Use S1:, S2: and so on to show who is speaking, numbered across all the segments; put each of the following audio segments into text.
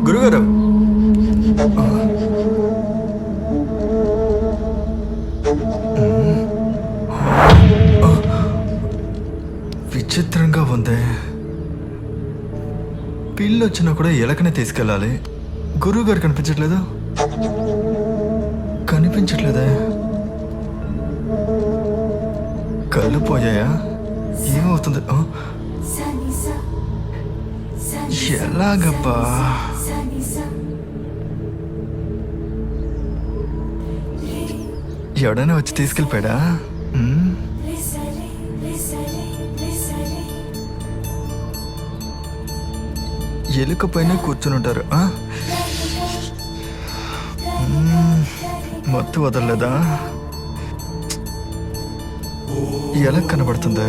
S1: గురుగారు, విచిత్రంగా ఉంది. పిల్లి వచ్చినా కూడా ఎలకనే తీసుకెళ్ళాలి. గురువుగారు కనిపించట్లేదు. కనిపించట్లేదే. కళ్ళు పోయాయా? ఏమవుతుంది? ఎలాగబ్బా? ఎవడైనా వచ్చి తీసుకెళ్ళిపోయాడా? ఎలుక పైన కూర్చుని ఉంటారు. మత్తు వదలలేదా? ఎలా కనబడుతుంది?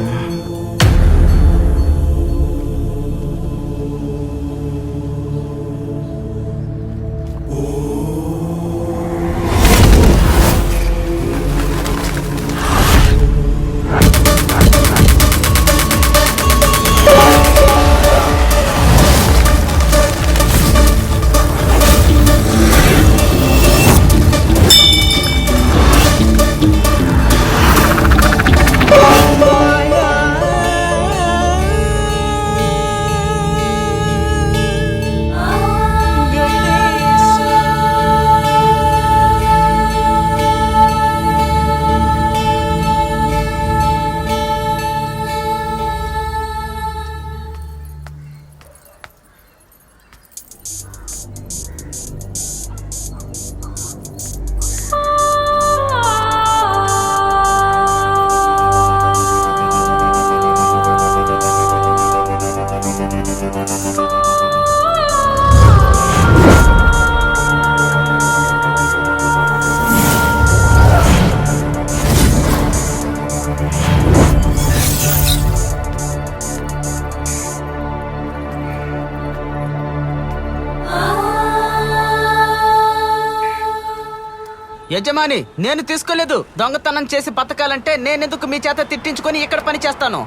S2: యజమాని, నేను తీసుకోలేదు. దొంగతనం చేసి బతకాలంటే నేనెందుకు మీ చేత తిట్టించుకొని ఇక్కడ పని చేస్తాను?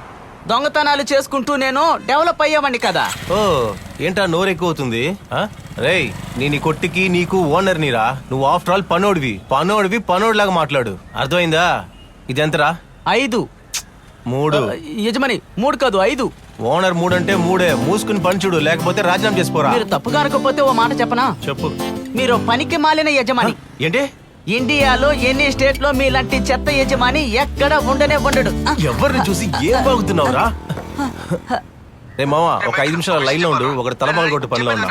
S2: దొంగతనాలు చేసుకుంటూ నేను డెవలప్ అయ్యావండి కదా.
S3: ఓ ఏంటా నోరెక్కువ అవుతుంది? రేయ్, నేను కొట్టికి నీకు ఓనర్ నీరా. నువ్వు ఆఫ్టర్ ఆల్ పనోడిలాగా మాట్లాడు. అర్థమైందా? ఇదెంతరా?
S2: 5.
S3: 3.
S2: యజమాని 3 కాదు 5.
S3: ఓనర్ 3 అంటే 3. మూసుకుని పని చూడు, లేకపోతే రాజీనామా చేసుకోరా.
S2: మీరు తప్పుగా అనుకోకపోతే ఓ మాట చెప్పనా?
S3: చెప్పు.
S2: మీరు పనికి మాలిన యజమాని.
S3: ఏంటి?
S2: ఇండియాలో ఎన్ని స్టేట్ లో మీలాంటి చెత్త యజమాని ఎక్కడ ఉండడు.
S3: ఎవరిని చూసి ఏం బాగుతున్నావురా? రే మామ, ఒక 5 నిమిషాల లైన్ లో ఉండు. ఒకటి తలబాలు కొట్టు పనిలో ఉన్నా.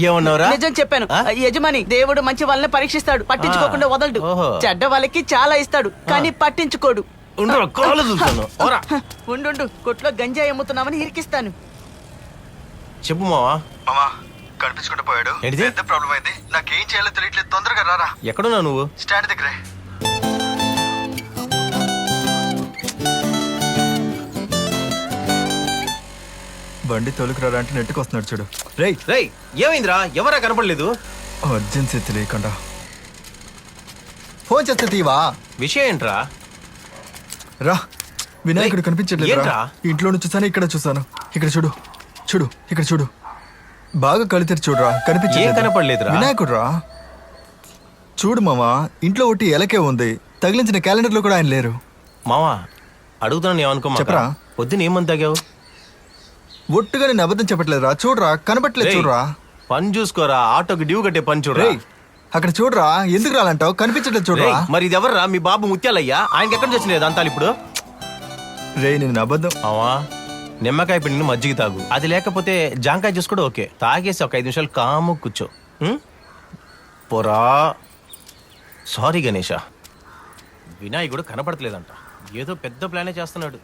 S3: ఏమన్నావురా?
S2: నిజం చెప్పాను. యజమాని, దేవుడు మంచి వాళ్ళని పరీక్షిస్తాడు, పట్టించుకోకుండా వదలడు. చెడ్డ వాళ్ళకి చాలా ఇస్తాడు, కానీ పట్టించుకోడు. ఉండు, కొట్లో గంజాయి అమ్ముతున్నామని ఇరికిస్తాను.
S3: చెప్పు మావా.
S1: కనిపించకుండా పోయాడు.
S3: ఏంటిది?
S1: పెద్ద ప్రాబ్లం అయింది. నాకేం చేయాలో తెలియట్లేదు. తొందరగా రారా.
S3: ఎక్కడున్నావు నువ్వు?
S1: స్టాండ్ దగ్గరే. బండి తోలుకురారా అంటే నెట్టుకు వస్తున్నాడు చూడు.
S3: రేయ్, ఏమైందిరా? ఎవరా కనపడలేదు?
S1: అర్జెన్సీ తెలియకుండా ఫోన్ చేస్తే తీవా.
S3: విషయం ఏంట్రా?
S1: రా. వినాయకుడు కనిపించట్లేదు.
S3: ఏంట్రా?
S1: ఇంట్లో నుంచి చూసాను, ఇక్కడ చూసాను. ఇక్కడ చూడు, ఇక్కడ చూడు. బాగా కళ్ళు తెరిచి చూడరా.
S3: కనపడలేదురా.
S1: వినాయకుడు రా. చూడు మామా, ఇంట్లో ఒకటి ఎలకే ఉంది. తగిలించిన క్యాలెండర్ లో కూడా ఆయన లేరు.
S3: మావా, అడుగుతాను ఏమనుకో.
S1: చెప్పరా.
S3: పొద్దున ఏమని తాగావు?
S1: ఒట్టుగా నేను అబద్ధం చెప్పట్లేదురా. చూడరా, కనపట్లేదు. చూడరా.
S3: పని చూసుకోరా. ఆటోకి డ్యూ కట్టే పని చూడరా.
S1: అక్కడ చూడరా. ఎందుకు రాలంటావు? కనిపించట్లేదు. చూడరా.
S3: మరి ఇది ఎవర్రా? మీ బాబు ముత్యాలయ్యా. ఆయనకి ఎక్కడ వచ్చినది అంతాలు ఇప్పుడు?
S1: నేను అబద్ధం.
S3: అవా, నిమ్మకాయ పిండిని మజ్జిగ తాగు. అది లేకపోతే జాంకాయ జ్యూస్ కూడా ఓకే. తాగేసి ఒక 5 నిమిషాలు కాము కూర్చో. పోరా. సారీ గణేష, వినాయకుడు కనపడట్లేదంట. ఏదో పెద్ద ప్లానే చేస్తున్నాడు.